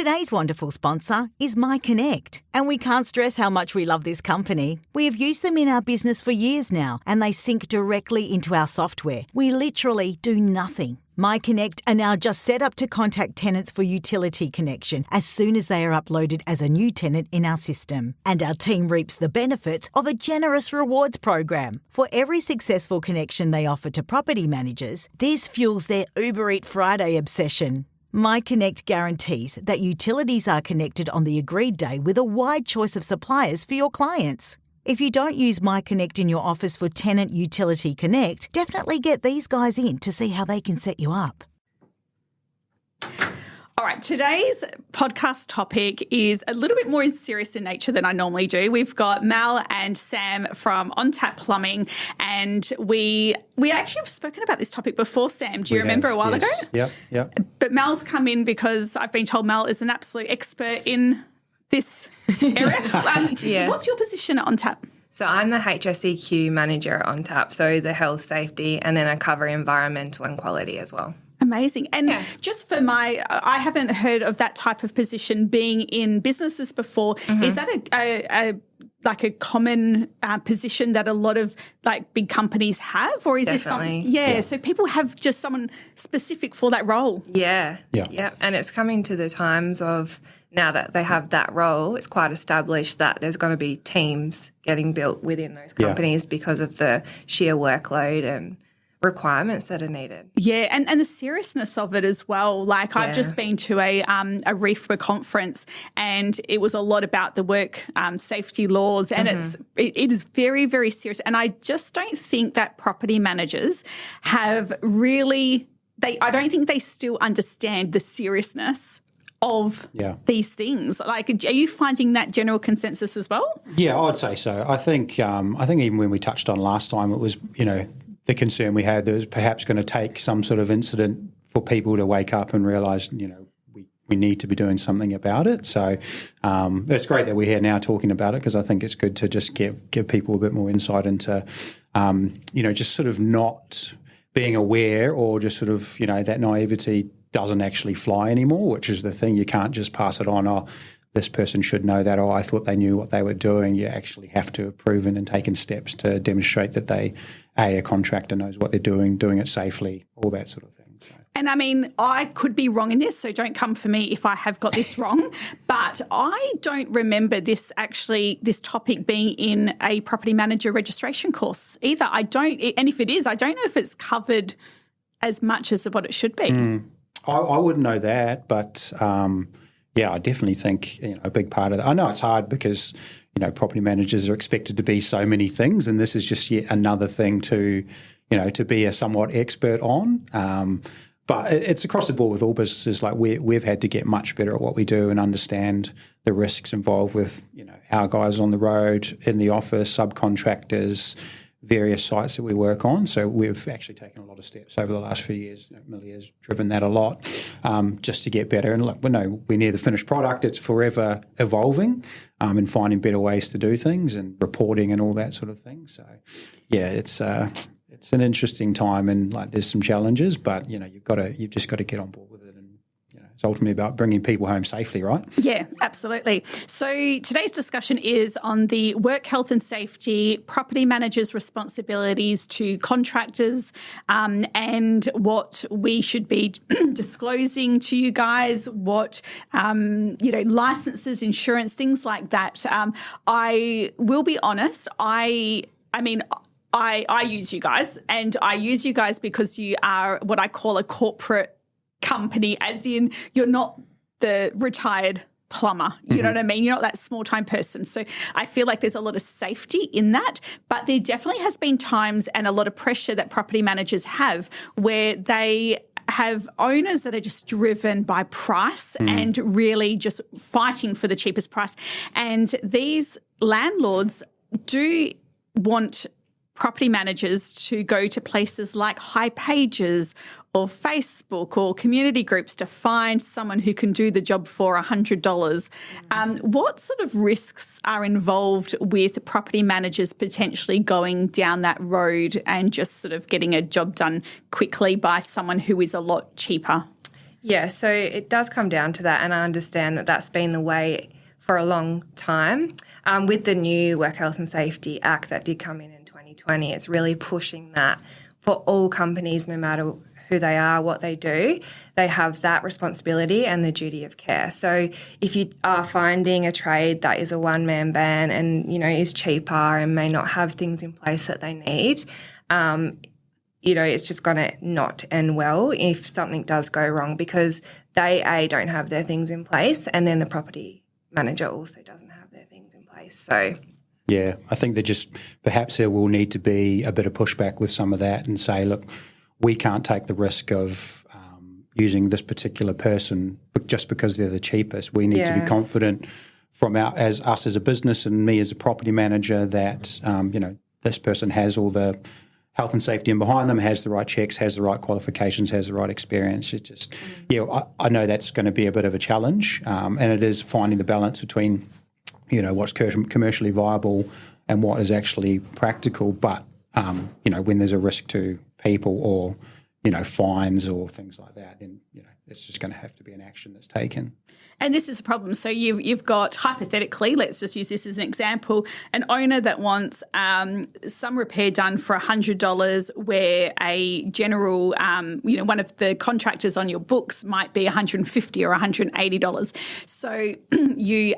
Today's wonderful sponsor is MyConnect, and we can't stress how much we love this company. We have used them in our business for years now, and they sync directly into our software. We literally do nothing. MyConnect are now just set up to contact tenants for utility connection as soon as they are uploaded as a new tenant in our system. And our team reaps the benefits of a generous rewards program. For every successful connection they offer to property managers, this fuels their Uber Eat Friday obsession. MyConnect guarantees that utilities are connected on the agreed day with a wide choice of suppliers for your clients. If you don't use MyConnect in your office for Tenant Utility Connect, definitely get these guys in to see how they can set you up. All right, today's podcast topic is a little bit more serious in nature than I normally do. We've got Mel and Sam from On Tap Plumbing, and we actually have spoken about this topic before, Sam. Do you remember a while ago? Yep. But Mel's come in because I've been told Mel is an absolute expert in this area. What's your position at On Tap? So I'm the HSEQ manager at On Tap, so the health, safety, and then I cover environmental and quality as well. Amazing. And just for I haven't heard of that type of position being in businesses before. Mm-hmm. Is that a common position that a lot of big companies have, or is Definitely. this something? So people have just someone specific for that role. Yeah. And it's coming to the times of now that they have that role, it's quite established that there's going to be teams getting built within those companies because of the sheer workload and requirements that are needed. Yeah, and the seriousness of it as well. I've just been to a REFWA conference, and it was a lot about the work safety laws, and it is very, very serious. And I just don't think that property managers have really I don't think they still understand the seriousness of these things. Are you finding that general consensus as well? Yeah, I'd say so. I think even when we touched on last time, it was, the concern we had that it was perhaps going to take some sort of incident for people to wake up and realise, we need to be doing something about it. So it's great that we're here now talking about it, because I think it's good to just give people a bit more insight into, just sort of not being aware, or just sort of, that naivety doesn't actually fly anymore, which is the thing. You can't just pass it on, this person should know that, I thought they knew what they were doing. You actually have to have proven and taken steps to demonstrate that a contractor knows what they're doing it safely, all that sort of thing. So. And I could be wrong in this, so don't come for me if I have got this wrong, but I don't remember this topic being in a property manager registration course either. And if it is, I don't know if it's covered as much as what it should be. I wouldn't know that, but I definitely think a big part of that. I know it's hard because property managers are expected to be so many things, and this is just yet another thing to be a somewhat expert on. But it's across the board with all businesses. We've had to get much better at what we do and understand the risks involved with our guys on the road, in the office, subcontractors, various sites that we work on. So we've actually taken a lot of steps over the last few years. Millie has driven that a lot just to get better. And we're near the finished product. It's forever evolving and finding better ways to do things and reporting and all that sort of thing. So, it's an interesting time, and there's some challenges, but you've just got to get on board with it. And it's ultimately about bringing people home safely, right? Yeah, absolutely. So today's discussion is on the work health and safety, property managers' responsibilities to contractors, and what we should be disclosing to you guys, what, licenses, insurance, things like that. I will be honest, I use you guys, and I use you guys because you are what I call a corporate company, as in you're not the retired plumber. You know what I mean? You're not that small-time person. So I feel like there's a lot of safety in that, but there definitely has been times and a lot of pressure that property managers have where they have owners that are just driven by price and really just fighting for the cheapest price. And these landlords do want property managers to go to places like High Pages or Facebook or community groups to find someone who can do the job for $100. What sort of risks are involved with property managers potentially going down that road and just sort of getting a job done quickly by someone who is a lot cheaper? Yeah, so it does come down to that, and I understand that that's been the way for a long time. With the new Work Health and Safety Act that did come in 2020, it's really pushing that for all companies, no matter who they are, what they do, they have that responsibility and the duty of care. So if you are finding a trade that is a one-man band and, is cheaper and may not have things in place that they need, it's just going to not end well if something does go wrong, because they, don't have their things in place, and then the property manager also doesn't have their things in place. So yeah, I think that perhaps there will need to be a bit of pushback with some of that and say, look, we can't take the risk of using this particular person just because they're the cheapest. We need to be confident from us as a business and me as a property manager that this person has all the health and safety in behind them, has the right checks, has the right qualifications, has the right experience. It just, I know that's going to be a bit of a challenge, and it is finding the balance between, what's commercially viable and what is actually practical. But when there's a risk to people or fines or things like that, then it's just going to have to be an action that's taken. And this is a problem. So you've got, hypothetically, let's just use this as an example, an owner that wants some repair done for $100 where a general, one of the contractors on your books might be $150 or $180. So you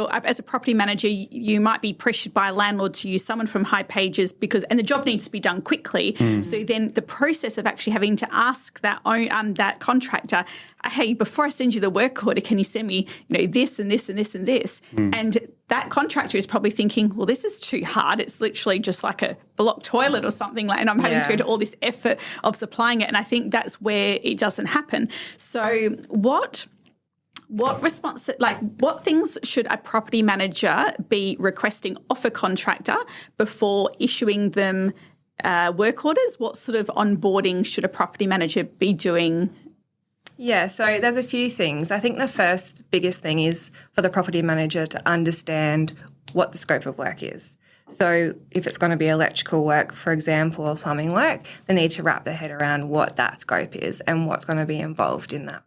are as a property manager, you might be pressured by a landlord to use someone from High Pages and the job needs to be done quickly. So then the process of actually having to ask that contractor, hey, before I send you the work order, can you send me, this and this and this and this? And that contractor is probably thinking, well, this is too hard. It's literally just like a block toilet or something, and I'm having to go to all this effort of supplying it. And I think that's where it doesn't happen. So what things should a property manager be requesting off a contractor before issuing them work orders? What sort of onboarding should a property manager be doing? Yeah, so there's a few things. I think the first biggest thing is for the property manager to understand what the scope of work is. So if it's going to be electrical work, for example, or plumbing work, they need to wrap their head around what that scope is and what's going to be involved in that.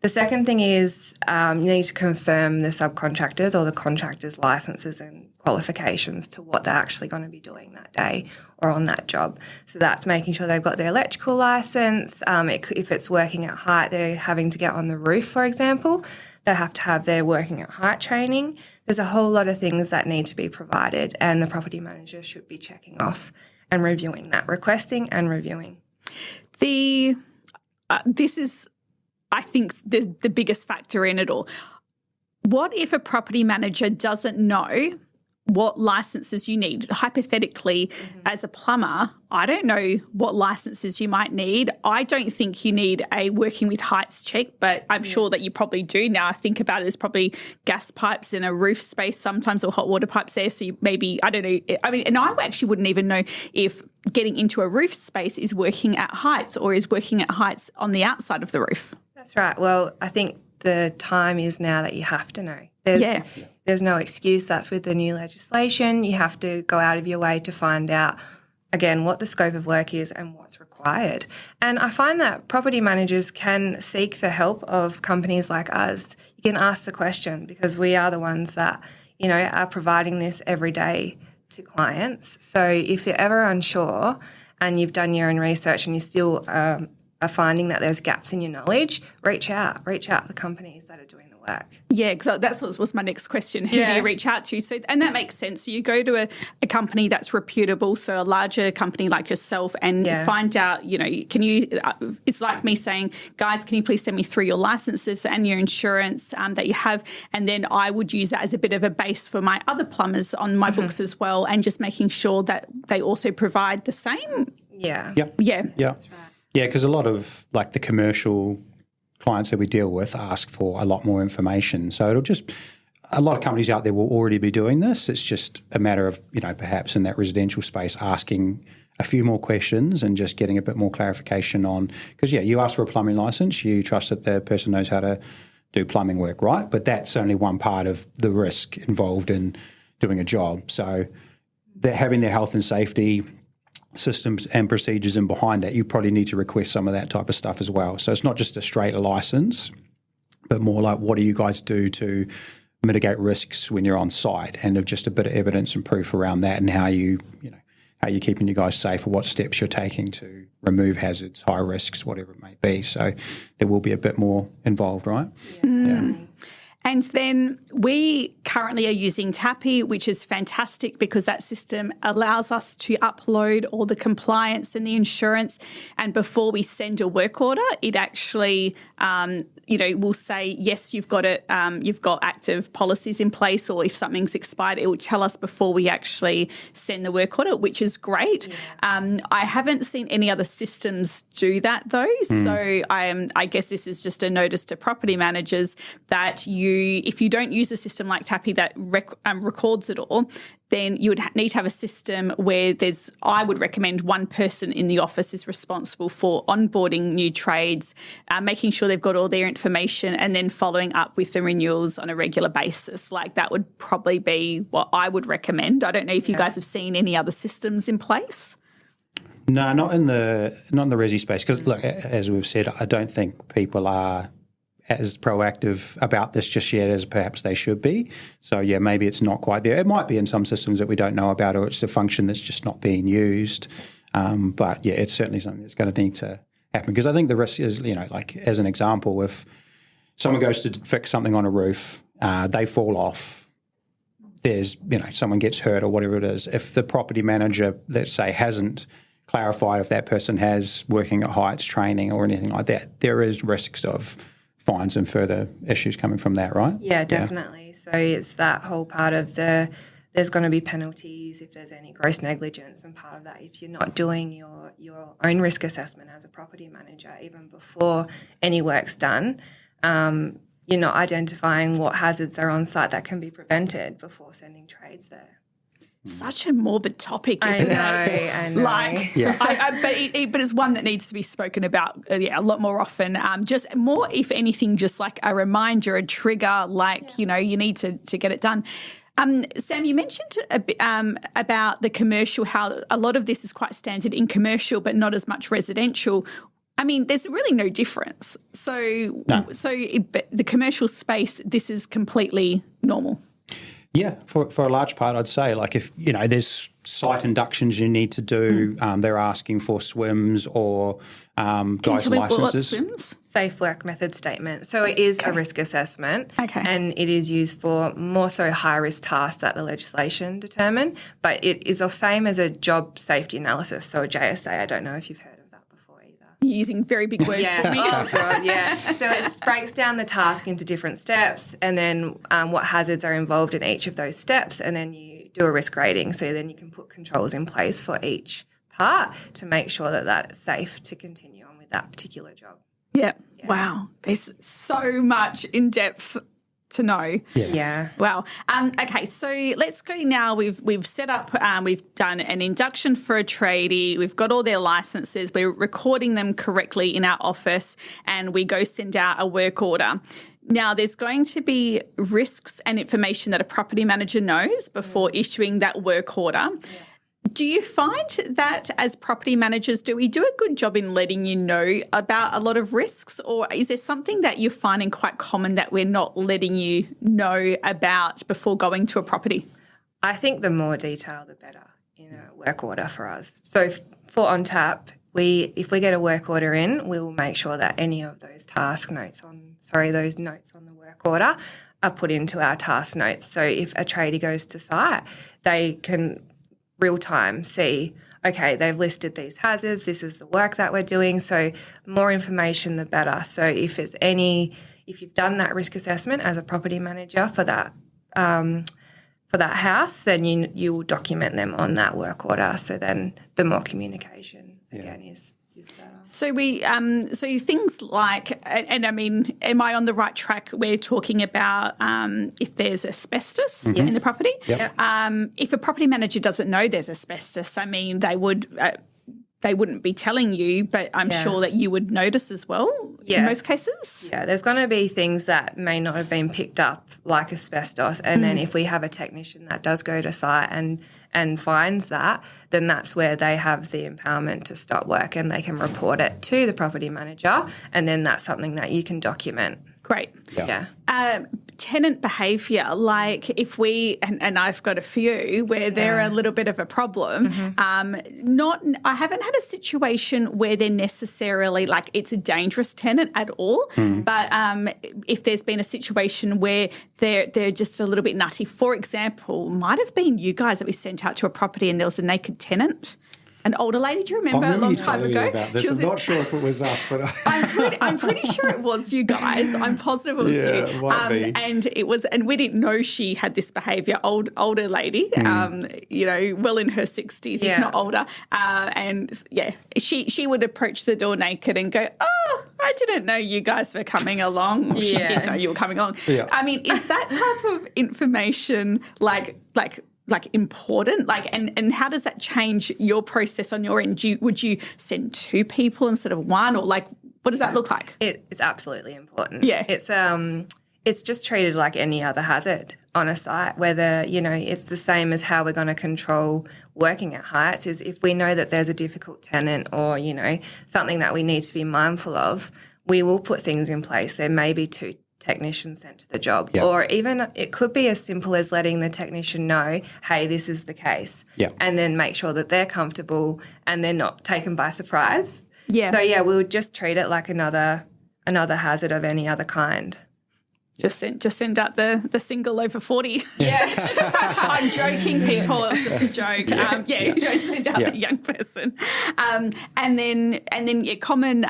The second thing is you need to confirm the subcontractors or the contractors' licenses and qualifications to what they're actually going to be doing that day or on that job. So that's making sure they've got their electrical license. If it's working at height, they're having to get on the roof, for example. They have to have their working at height training. There's a whole lot of things that need to be provided, and the property manager should be checking off and reviewing that, requesting and reviewing. This is, I think, the biggest factor in it all. What if a property manager doesn't know what licenses you need? Hypothetically, as a plumber, I don't know what licenses you might need. I don't think you need a working with heights check, but I'm sure that you probably do. Now I think about it, there's probably gas pipes in a roof space sometimes, or hot water pipes there. So you maybe, I don't know. I mean, and I actually wouldn't even know if getting into a roof space is working at heights or is working at heights on the outside of the roof. That's right. Well, I think the time is now that you have to know. There's no excuse. That's with the new legislation. You have to go out of your way to find out, again, what the scope of work is and what's required. And I find that property managers can seek the help of companies like us. You can ask the question, because we are the ones that, are providing this every day to clients. So if you're ever unsure and you've done your own research and you still are finding that there's gaps in your knowledge, reach out to the companies that are doing the work. Yeah, because that was my next question. Who do you reach out to? So, and that makes sense. So you go to a company that's reputable, so a larger company like yourself, and find out, can you, it's like me saying, guys, can you please send me through your licenses and your insurance that you have? And then I would use that as a bit of a base for my other plumbers on my books as well, and just making sure that they also provide the same. Yeah. That's right. Yeah, because a lot of the commercial clients that we deal with ask for a lot more information. So a lot of companies out there will already be doing this. It's just a matter of, perhaps in that residential space asking a few more questions and just getting a bit more clarification on, because you ask for a plumbing license, you trust that the person knows how to do plumbing work, right? But that's only one part of the risk involved in doing a job. So they're having their health and safety systems and procedures in behind that, you probably need to request some of that type of stuff as well. So it's not just a straight license, but more like, what do you guys do to mitigate risks when you're on site, and just a bit of evidence and proof around that, and how you're keeping you guys safe, or what steps you're taking to remove hazards, high risks, whatever it may be. So there will be a bit more involved, right? Yeah. And then we currently are using Tappy, which is fantastic because that system allows us to upload all the compliance and the insurance. And before we send a work order, it actually, will say, yes, you've got it, you've got active policies in place, or if something's expired, it will tell us before we actually send the work order, which is great. Yeah. I haven't seen any other systems do that though. So I guess this is just a notice to property managers that if you don't use a system like Tappy that records it all, then you would need to have a system where I would recommend one person in the office is responsible for onboarding new trades, making sure they've got all their information, and then following up with the renewals on a regular basis. Like, that would probably be what I would recommend. I don't know if you guys have seen any other systems in place. No, not in the resi space, because look, as we've said, I don't think people are as proactive about this just yet as perhaps they should be. So, yeah, maybe it's not quite there. It might be in some systems that we don't know about, or it's a function that's just not being used. But, yeah, it's certainly something that's going to need to happen, because I think the risk is, like as an example, if someone goes to fix something on a roof, they fall off, there's, someone gets hurt or whatever it is. If the property manager, let's say, hasn't clarified if that person has working at heights training or anything like that, there is risks of fines and further issues coming from that, right? Yeah, definitely. Yeah. So it's that whole part of there's going to be penalties if there's any gross negligence, and part of that, if you're not doing your own risk assessment as a property manager, even before any work's done, you're not identifying what hazards are on site that can be prevented before sending trades there. Such a morbid topic, isn't it? I know. Like, yeah. But it's one that needs to be spoken about, a lot more often. Just more, if anything, just like a reminder, a trigger, you need to get it done. Sam, you mentioned a bit about the commercial, how a lot of this is quite standard in commercial, but not as much residential. I mean, there's really no difference. So the commercial space, this is completely normal. Yeah, for a large part, I'd say. Like, if, there's site inductions you need to do, they're asking for SWIMs or guys' licenses. What SWIMs? Safe Work Method Statement. So it is a risk assessment, and it is used for more so high-risk tasks that the legislation determine, but it is the same as a job safety analysis, so a JSA. I don't know if you've heard of that before either. You're using very big words for me. Oh, God, yeah. So it breaks down the task into different steps, and then what hazards are involved in each of those steps, and then you do a risk rating, so then you can put controls in place for each part to make sure that that's safe to continue on with that particular job. Yeah. Wow. There's so much in depth to know. Yeah. Wow. Okay, so let's go now. We've set up, we've done an induction for a tradie. We've got all their licenses. We're recording them correctly in our office, and we go send out a work order. Now, there's going to be risks and information that a property manager knows before issuing that work order. Yeah. Do you find that as property managers, do we do a good job in letting you know about a lot of risks, or is there something that you're finding quite common that we're not letting you know about before going to a property? I think the more detail, the better in a work order for us. So for On Tap, if we get a work order in, we will make sure that any of those those notes on the work order are put into our task notes. So if a tradie goes to site, they can real time see, okay, they've listed these hazards, this is the work that we're doing, so more information the better. So if you've done that risk assessment as a property manager for that house, then you will document them on that work order. So then the more communication again is better. So so things like, and I mean, am I on the right track? We're talking about if there's asbestos in the property. Yep. If a property manager doesn't know there's asbestos, I mean, they wouldn't be telling you, but I'm sure that you would notice as well in most cases. Yeah, there's going to be things that may not have been picked up, like asbestos, and then if we have a technician that does go to site and and finds that, then that's where they have the empowerment to stop work and they can report it to the property manager, and then that's something that you can document. Great. Yeah. Tenant behaviour, like if we, and I've got a few where they're a little bit of a problem, I haven't had a situation where they're necessarily like it's a dangerous tenant at all, but if there's been a situation where they're just a little bit nutty, for example, might have been you guys that we sent out to a property and there was a naked tenant. An older lady, do you remember a long time ago? About this. I'm not sure if it was us, but I'm pretty sure it was you guys. I'm positive it was you. It might be. And it was, and we didn't know she had this behaviour. Older lady, well in her 60s, if not older, she would approach the door naked and go, "Oh, I didn't know you guys were coming along." She didn't know you were coming along. Yeah. I mean, is that type of information like important? Like, and how does that change your process on your end? Would you send 2 people instead of 1, or like, what does that look like? It's absolutely important. Yeah. It's just treated like any other hazard on a site, whether, it's the same as how we're going to control working at heights, is if we know that there's a difficult tenant or, something that we need to be mindful of, we will put things in place. There may be 2 technician sent to the job, or even it could be as simple as letting the technician know, hey, this is the case, and then make sure that they're comfortable and they're not taken by surprise. So we would just treat it like another hazard of any other kind. Just send out the single over 40. I'm joking, people. It's just a joke. You don't send out the young person. And then common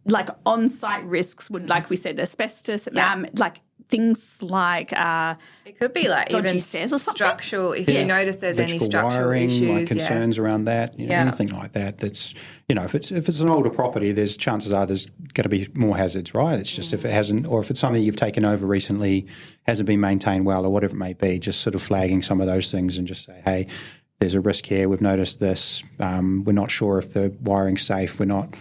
like on-site risks would, like we said, asbestos, like things like it could be like dodgy even stairs or something. Structural. If you notice there's any electrical structural wiring, issues, like concerns around that, anything like that. That's if it's an older property, there's chances are there's going to be more hazards, right? It's just if it hasn't, or if it's something you've taken over recently, hasn't been maintained well, or whatever it may be, just sort of flagging some of those things and just say, hey, there's a risk here. We've noticed this. We're not sure if the wiring's safe. We're not.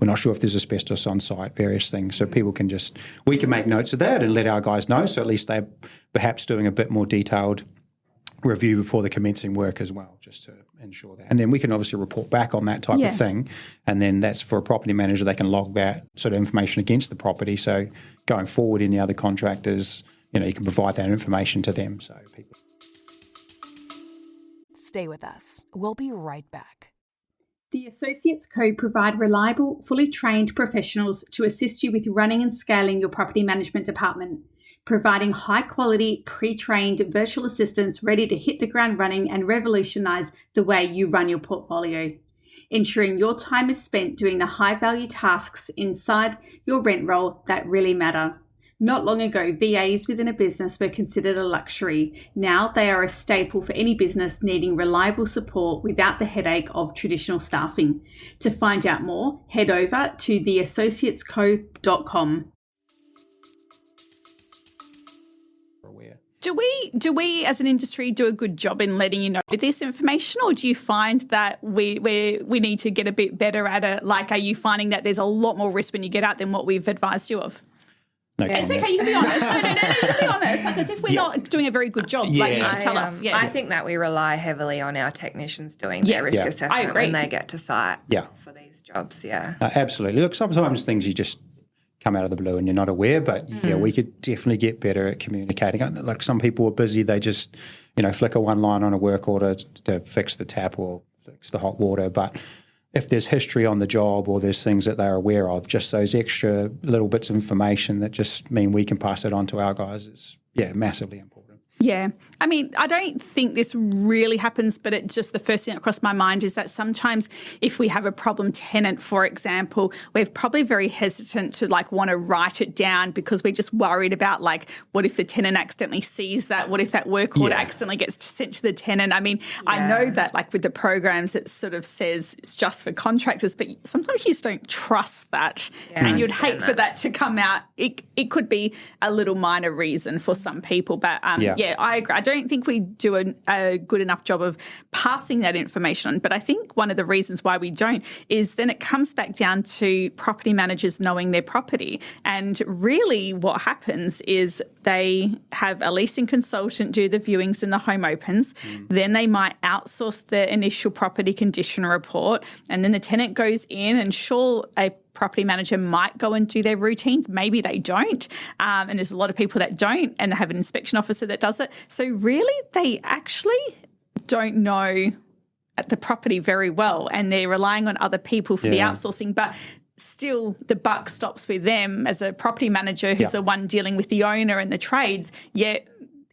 We're not sure if there's asbestos on site, various things. So we can make notes of that and let our guys know. So at least they're perhaps doing a bit more detailed review before the commencing work as well, just to ensure that. And then we can obviously report back on that type of thing. And then that's for a property manager. They can log that sort of information against the property. So going forward, any other contractors, you can provide that information to them. So people. Stay with us. We'll be right back. The Associates Co. provide reliable, fully trained professionals to assist you with running and scaling your property management department, providing high-quality, pre-trained virtual assistants ready to hit the ground running and revolutionise the way you run your portfolio, ensuring your time is spent doing the high-value tasks inside your rent roll that really matter. Not long ago, VAs within a business were considered a luxury. Now they are a staple for any business needing reliable support without the headache of traditional staffing. To find out more, head over to theassociatesco.com. Do we as an industry do a good job in letting you know this information, or do you find that we need to get a bit better at it? Like, are you finding that there's a lot more risk when you get out than what we've advised you of? No, it's okay, you can be honest. No, you can be honest. Like, as if we're not doing a very good job, like you should tell us. I think that we rely heavily on our technicians doing their risk assessment when they get to site for these jobs, absolutely. Look, sometimes things you just come out of the blue and you're not aware, but we could definitely get better at communicating. Like some people are busy, they just, flicker one line on a work order to fix the tap or fix the hot water, but if there's history on the job or there's things that they're aware of, just those extra little bits of information that just mean we can pass it on to our guys is, massively important. Yeah. I mean, I don't think this really happens, but it's just the first thing that crossed my mind is that sometimes if we have a problem tenant, for example, we're probably very hesitant to want to write it down because we're just worried about what if the tenant accidentally sees that? What if that work order accidentally gets sent to the tenant? I mean, I know that with the programs it sort of says it's just for contractors, but sometimes you just don't trust that. And you'd hate for that to come out. It could be a little minor reason for some people, but I agree. I don't think we do a good enough job of passing that information on. But I think one of the reasons why we don't is then it comes back down to property managers knowing their property. And really what happens is they have a leasing consultant do the viewings and the home opens. Then they might outsource the initial property condition report. And then the tenant goes in, and sure, a property manager might go and do their routines. Maybe they don't. And there's a lot of people that don't, and they have an inspection officer that does it. So really, they actually don't know at the property very well, and they're relying on other people for the outsourcing. But still, the buck stops with them as a property manager who's the one dealing with the owner and the trades. Yet,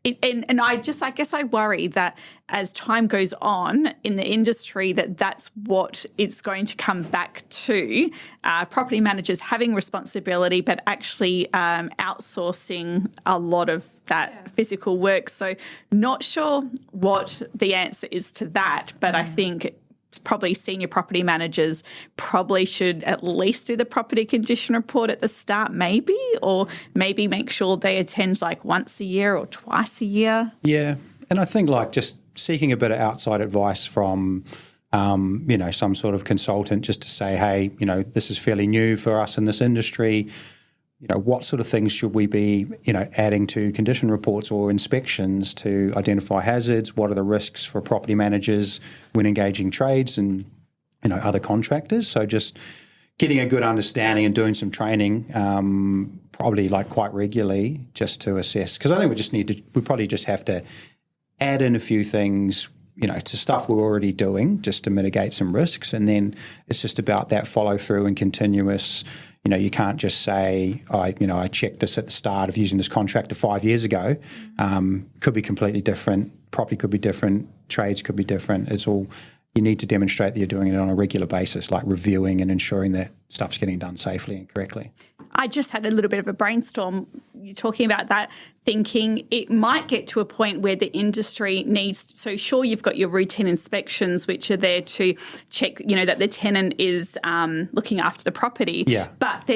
I guess I worry that as time goes on in the industry, that's what it's going to come back to, property managers having responsibility but actually outsourcing a lot of that physical work. So not sure what the answer is to that, but I think probably senior property managers probably should at least do the property condition report at the start, or maybe make sure they attend like once a year or twice a year. Yeah. And I think like just seeking a bit of outside advice from, some sort of consultant just to say, hey, this is fairly new for us in this industry. What sort of things should we be, adding to condition reports or inspections to identify hazards? What are the risks for property managers when engaging trades and, other contractors? So just getting a good understanding and doing some training, probably like quite regularly, just to assess. Because I think we probably just have to add in a few things, to stuff we're already doing just to mitigate some risks. And then it's just about that follow through and continuous. You can't just say, I checked this at the start of using this contractor 5 years ago. Could be completely different. Property could be different. Trades could be different. It's all, you need to demonstrate that you're doing it on a regular basis, like reviewing and ensuring that stuff's getting done safely and correctly. I just had a little bit of a brainstorm. You're talking about that, thinking it might get to a point where the industry needs, so sure, you've got your routine inspections, which are there to check, that the tenant is looking after the property. Yeah. But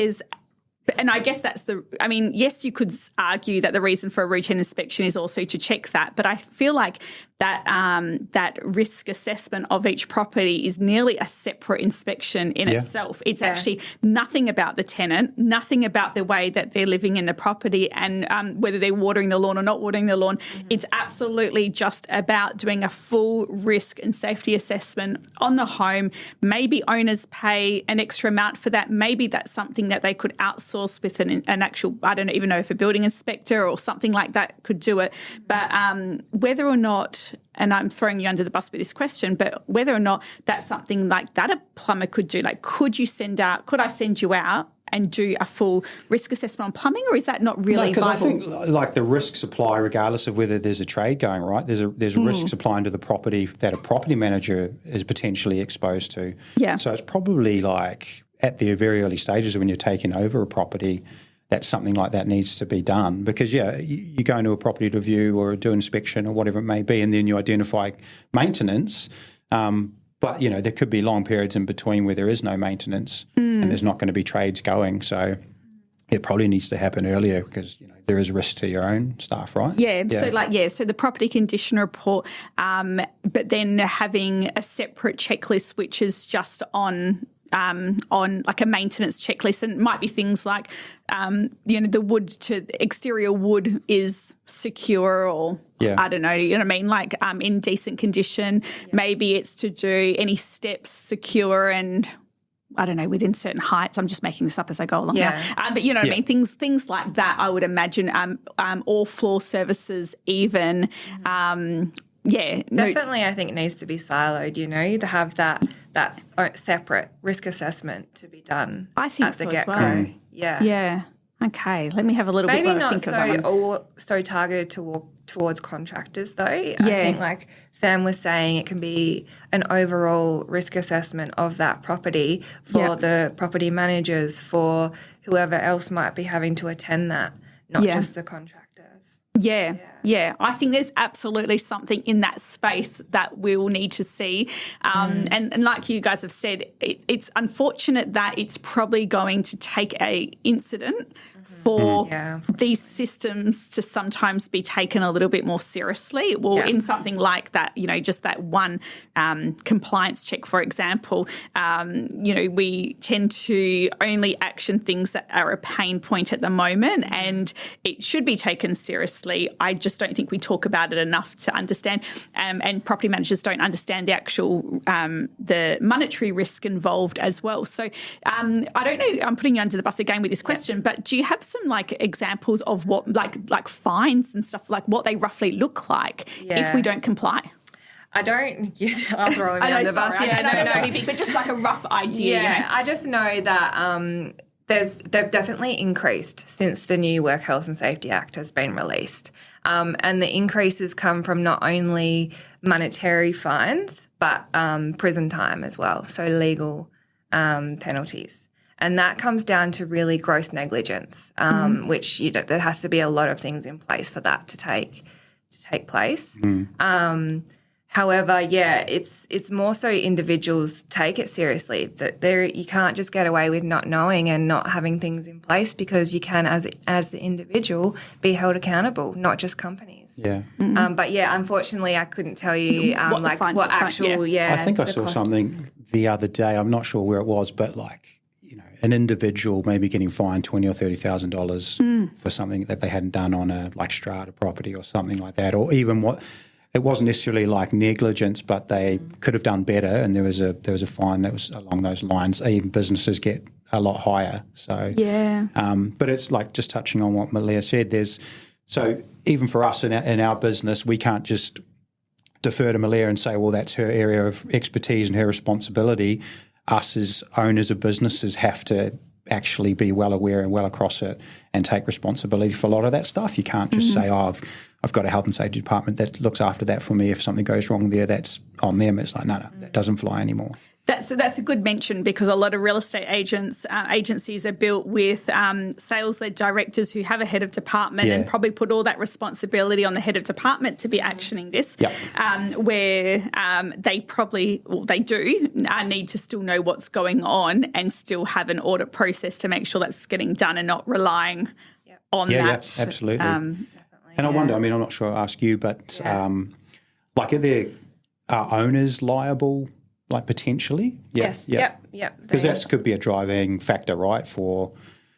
and I guess yes, you could argue that the reason for a routine inspection is also to check that. But I feel like that risk assessment of each property is nearly a separate inspection in itself. It's actually nothing about the tenant, nothing about the way that they're living in the property and whether they're watering the lawn or not watering the lawn. Mm-hmm. It's absolutely just about doing a full risk and safety assessment on the home. Maybe owners pay an extra amount for that. Maybe that's something that they could outsource with an actual, I don't even know if a building inspector or something like that could do it. But whether or not, and I'm throwing you under the bus with this question, but whether or not that's something like that a plumber could do, like could I send you out and do a full risk assessment on plumbing, or is that not really viable? Because I think like the risks apply regardless of whether there's a trade going, right? There's risks applying to the property that a property manager is potentially exposed to. Yeah. So it's probably like at the very early stages when you're taking over a property, that something like that needs to be done because, you go into a property to view or do inspection or whatever it may be, and then you identify maintenance. But, there could be long periods in between where there is no maintenance and there's not going to be trades going. So it probably needs to happen earlier because, there is risk to your own staff, right? Yeah. So the property condition report, but then having a separate checklist which is just on like a maintenance checklist, and it might be things like, the wood to exterior wood is secure or I don't know, what I mean? Like in decent condition. Yeah. Maybe it's to do any steps secure and I don't know, within certain heights. I'm just making this up as I go along now. But you know what I mean? Things like that, I would imagine, all floor services even. Definitely, I think it needs to be siloed, to have that's separate risk assessment to be done. I think at so the get-go. As well. Yeah. Yeah. Okay. Let me have a little Maybe bit more not think of that one. so targeted towards contractors though. I think like Sam was saying, it can be an overall risk assessment of that property for the property managers, for whoever else might be having to attend that, not just the contractors. Yeah, Yeah, I think there's absolutely something in that space that we'll need to see. And like you guys have said, it's unfortunate that it's probably going to take a incident for these systems to sometimes be taken a little bit more seriously. Well, in something like that, just that one compliance check, for example, we tend to only action things that are a pain point at the moment, and it should be taken seriously. I just don't think we talk about it enough to understand, and property managers don't understand the actual the monetary risk involved as well. So I don't know, I'm putting you under the bus again with this question, but do you have some examples of what like fines and stuff, like what they roughly look like if we don't comply? I don't. I'll throw him under the bus. No, but just like a rough idea. Yeah, I just know that they've definitely increased since the new Work Health and Safety Act has been released, and the increases come from not only monetary fines but prison time as well, so legal penalties. And that comes down to really gross negligence, which there has to be a lot of things in place for that to take place. However, it's more so individuals take it seriously, that you can't just get away with not knowing and not having things in place, because you can, as the individual, be held accountable, not just companies. Yeah. But unfortunately, I couldn't tell you what actual. I think I saw something the other day. I'm not sure where it was, but an individual maybe getting fined $20,000 or $30,000 for something that they hadn't done on a strata property or something like that, or even it wasn't necessarily like negligence, but they could have done better, and there was a fine that was along those lines. Even businesses get a lot higher. So but it's like just touching on what Malia said. So even for us in our business, we can't just defer to Malia and say, well, that's her area of expertise and her responsibility. Us as owners of businesses have to actually be well aware and well across it and take responsibility for a lot of that stuff. You can't just say, I've got a health and safety department that looks after that for me. If something goes wrong there, that's on them. It's like, no, that doesn't fly anymore. That's a good mention, because a lot of real estate agencies are built with sales-led directors who have a head of department and probably put all that responsibility on the head of department to be actioning this, where they do need to still know what's going on and still have an audit process to make sure that's getting done and not relying on that. Yeah, absolutely. And I wonder, I'm not sure I'll ask you, but are owners liable? Potentially? Yes. Yep. Because that could be a driving factor, right, for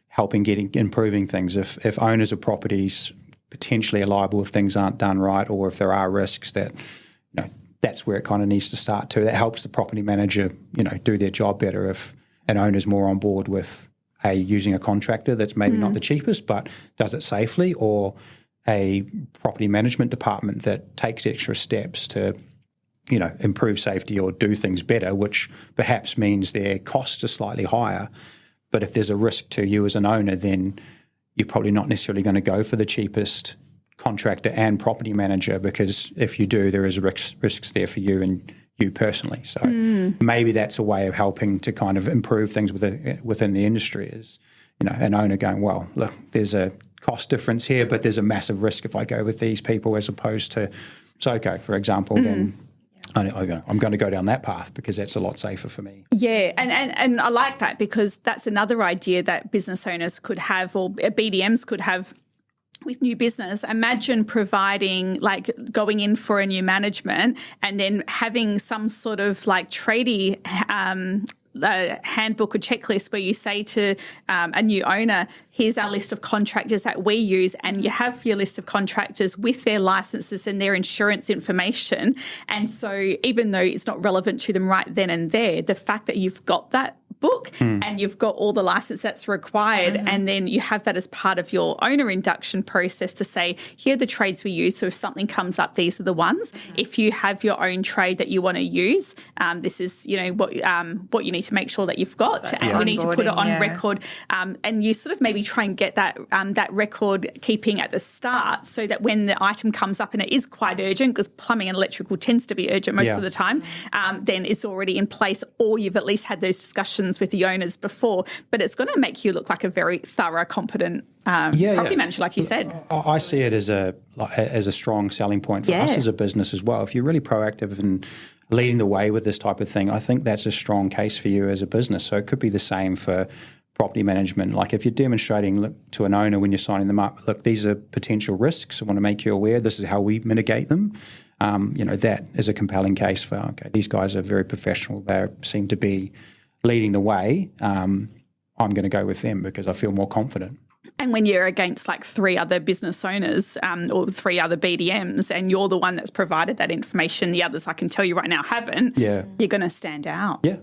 helping improving things. If owners of properties potentially are liable if things aren't done right, or if there are risks, that's where it kind of needs to start too. That helps the property manager, do their job better if an owner's more on board with using a contractor that's maybe not the cheapest but does it safely, or a property management department that takes extra steps to improve safety or do things better, which perhaps means their costs are slightly higher. But if there's a risk to you as an owner, then you're probably not necessarily going to go for the cheapest contractor and property manager, because if you do, there is risks there for you and you personally. So maybe that's a way of helping to kind of improve things within the industry is, an owner going, well, look, there's a cost difference here, but there's a massive risk if I go with these people as opposed to Soco, for example, then I'm going to go down that path because that's a lot safer for me. Yeah, and I like that, because that's another idea that business owners could have, or BDMs could have with new business. Imagine providing, going in for a new management and then having some sort of tradie handbook or checklist where you say to a new owner, here's our list of contractors that we use, and you have your list of contractors with their licenses and their insurance information. And so even though it's not relevant to them right then and there, the fact that you've got that book and you've got all the license that's required, and then you have that as part of your owner induction process to say, here are the trades we use, so if something comes up, these are the ones. If you have your own trade that you want to use, this is what you need to make sure that you've got, and we need to put it on record, and you sort of maybe try and get that record keeping at the start, so that when the item comes up and it is quite urgent, because plumbing and electrical tends to be urgent most of the time, then it's already in place, or you've at least had those discussions discussions with the owners before, but it's going to make you look like a very thorough, competent property manager, like you said. I see it as a strong selling point for us as a business as well. If you're really proactive and leading the way with this type of thing, I think that's a strong case for you as a business. So it could be the same for property management. Like if you're demonstrating to an owner when you're signing them up, look, these are potential risks. I want to make you aware. This is how we mitigate them. That is a compelling case for, okay, these guys are very professional. They seem to be leading the way. I'm going to go with them because I feel more confident. And when you're against like 3 other business owners or 3 other BDMs and you're the one that's provided that information, the others, I can tell you right now, haven't, you're going to stand out. Yeah.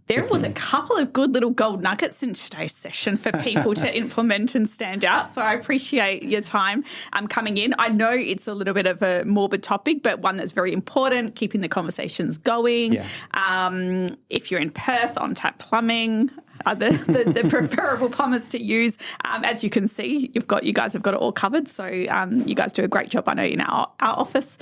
There was a couple of good little gold nuggets in today's session for people to implement and stand out. So I appreciate your time coming in. I know it's a little bit of a morbid topic, but one that's very important, keeping the conversations going. Yeah. If you're in Perth, on-tap plumbing are the preferable plumbers to use. As you can see, you guys have got it all covered. So you guys do a great job, I know, in our office.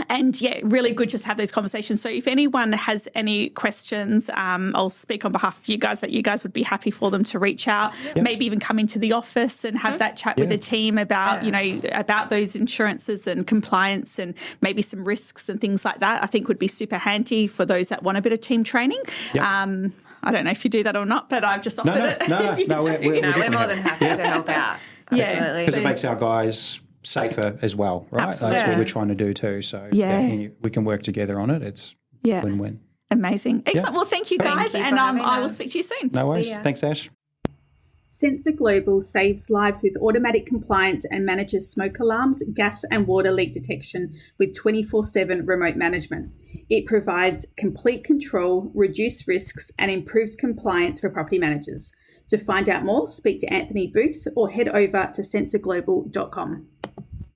And yeah, really good just to have those conversations. So if anyone has any questions, I'll speak on behalf of you guys that you guys would be happy for them to reach out, maybe even come into the office and have that chat with the team about, about those insurances and compliance and maybe some risks and things like that. I think would be super handy for those that want a bit of team training. Yep. I don't know if you do that or not, but I've just offered it. We're more than happy to help out. Yeah, because it makes our guys safer as well, right? Absolutely. That's what we're trying to do too. So we can work together on it. It's win-win. Amazing. Excellent. Well, thank you guys, and I will speak to you soon. No worries. Thanks, Ash. Sensor Global saves lives with automatic compliance and manages smoke alarms, gas and water leak detection with 24/7 remote management. It provides complete control, reduced risks and improved compliance for property managers. To find out more, speak to Anthony Booth or head over to sensorglobal.com.